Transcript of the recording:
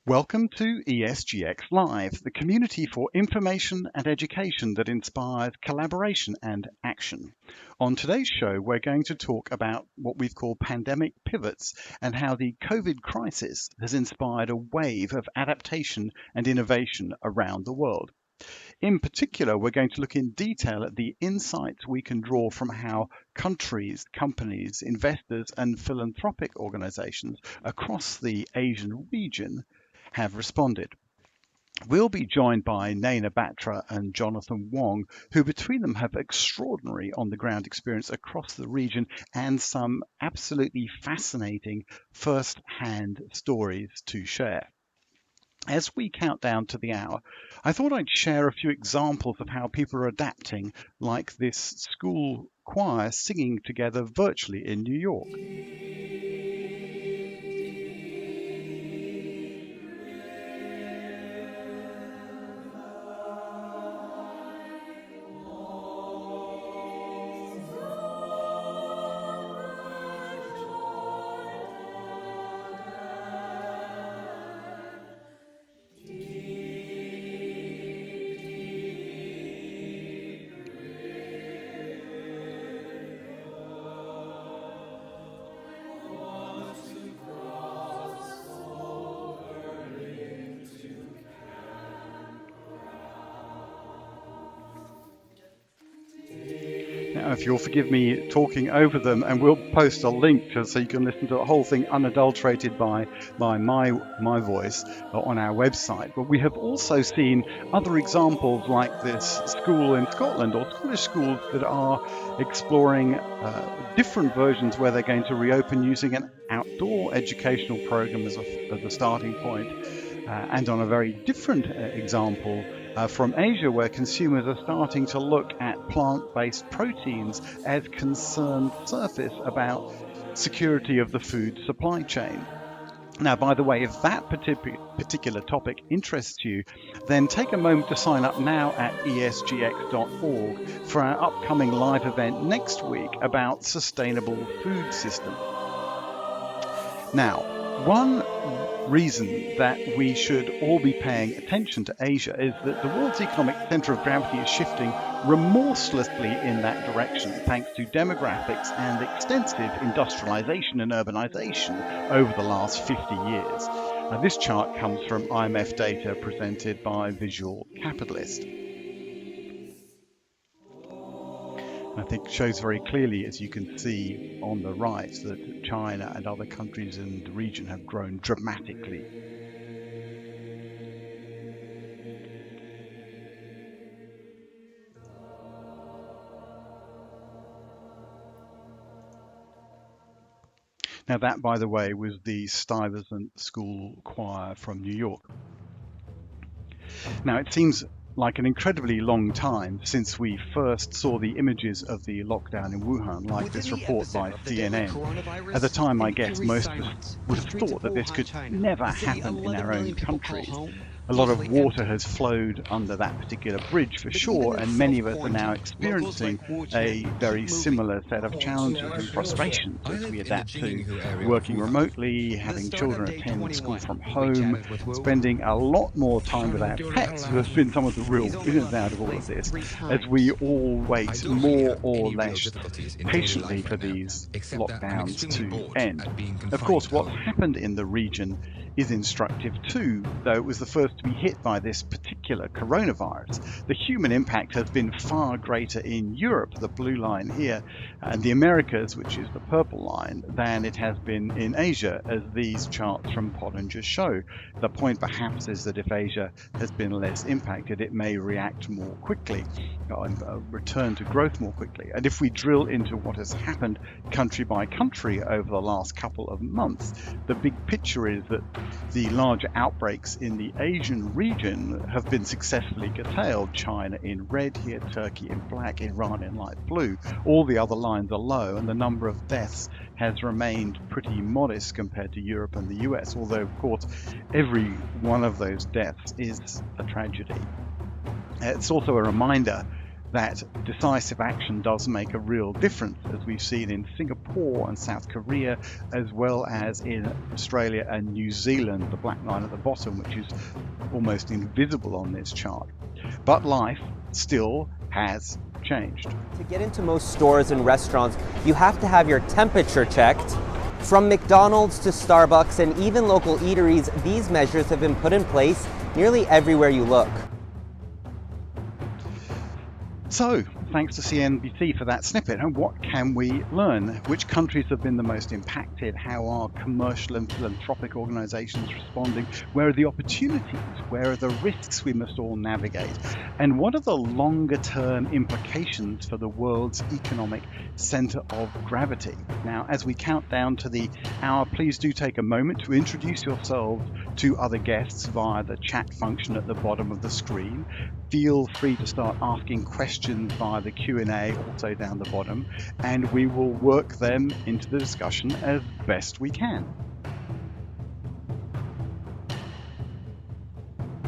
Welcome to ESGX Live, the community for information and education that inspires collaboration and action. On today's show, we're going to talk about what we've called pandemic pivots and how the COVID crisis has inspired a wave of adaptation and innovation around the world. In particular, we're going to look in detail at the insights we can draw from how countries, companies, investors, and philanthropic organizations across the Asian region have responded. We'll be joined by Naina Batra and Jonathan Wong, who between them have extraordinary on-the-ground experience across the region and some absolutely fascinating first-hand stories to share. As we count down to the hour, I thought I'd share a few examples of how people are adapting, like this school choir singing together virtually in New York. Now, if you'll forgive me talking over them, and we'll post a link so you can listen to the whole thing unadulterated by my voice on our website. But we have also seen other examples like this school in Scotland, or Scottish schools that are exploring different versions where they're going to reopen using an outdoor educational program as a starting point. And on a very different example from Asia, where consumers are starting to look at plant-based proteins as concerned surface about security of the food supply chain. Now, by the way, if that particular topic interests you, then take a moment to sign up now at esgx.org for our upcoming live event next week about sustainable food systems. Now, one reason that we should all be paying attention to Asia is that the world's economic center of gravity is shifting remorselessly in that direction, thanks to demographics and extensive industrialization and urbanization over the last 50 years. Now, this chart comes from IMF data presented by Visual Capitalist. I think shows very clearly, as you can see on the right, that China and other countries in the region have grown dramatically. Now that, by the way, was the Stuyvesant School Choir from New York. Now it seems like an incredibly long time since we first saw the images of the lockdown in Wuhan, like this report by CNN. At the time, I guess most of us would have thought that this could never happen in our own countries. A lot of water has flowed under that particular bridge for sure, and many of us are now experiencing a very similar set of challenges and frustrations as we adapt to working remotely, having children attend school from home, spending a lot more time with our pets, who have been some of the real winners out of all of this, as we all wait more or less patiently for these lockdowns to end. Of course, what's happened in the region is instructive too, though it was the first to be hit by this particular coronavirus. The human impact has been far greater in Europe, the blue line here, and the Americas, which is the purple line, than it has been in Asia, as these charts from Pottinger show. The point perhaps is that if Asia has been less impacted, it may react more quickly and return to growth more quickly. And if we drill into what has happened country by country over the last couple of months, the big picture is that the larger outbreaks in the Asian region have been successfully curtailed. China in red here, Turkey in black, Iran in light blue. All the other lines are low, and the number of deaths has remained pretty modest compared to Europe and the US, although of course every one of those deaths is a tragedy. It's also a reminder that decisive action does make a real difference, as we've seen in Singapore and South Korea, as well as in Australia and New Zealand, the black line at the bottom, which is almost invisible on this chart. But life still has changed. To get into most stores and restaurants, you have to have your temperature checked. From McDonald's to Starbucks and even local eateries, these measures have been put in place nearly everywhere you look. So, thanks to CNBC for that snippet. And what can we learn? Which countries have been the most impacted? How are commercial and philanthropic organizations responding? Where are the opportunities? Where are the risks we must all navigate? And what are the longer term implications for the world's economic center of gravity? Now, as we count down to the hour, please do take a moment to introduce yourselves to other guests via the chat function at the bottom of the screen. Feel free to start asking questions via the Q&A also down the bottom, and we will work them into the discussion as best we can.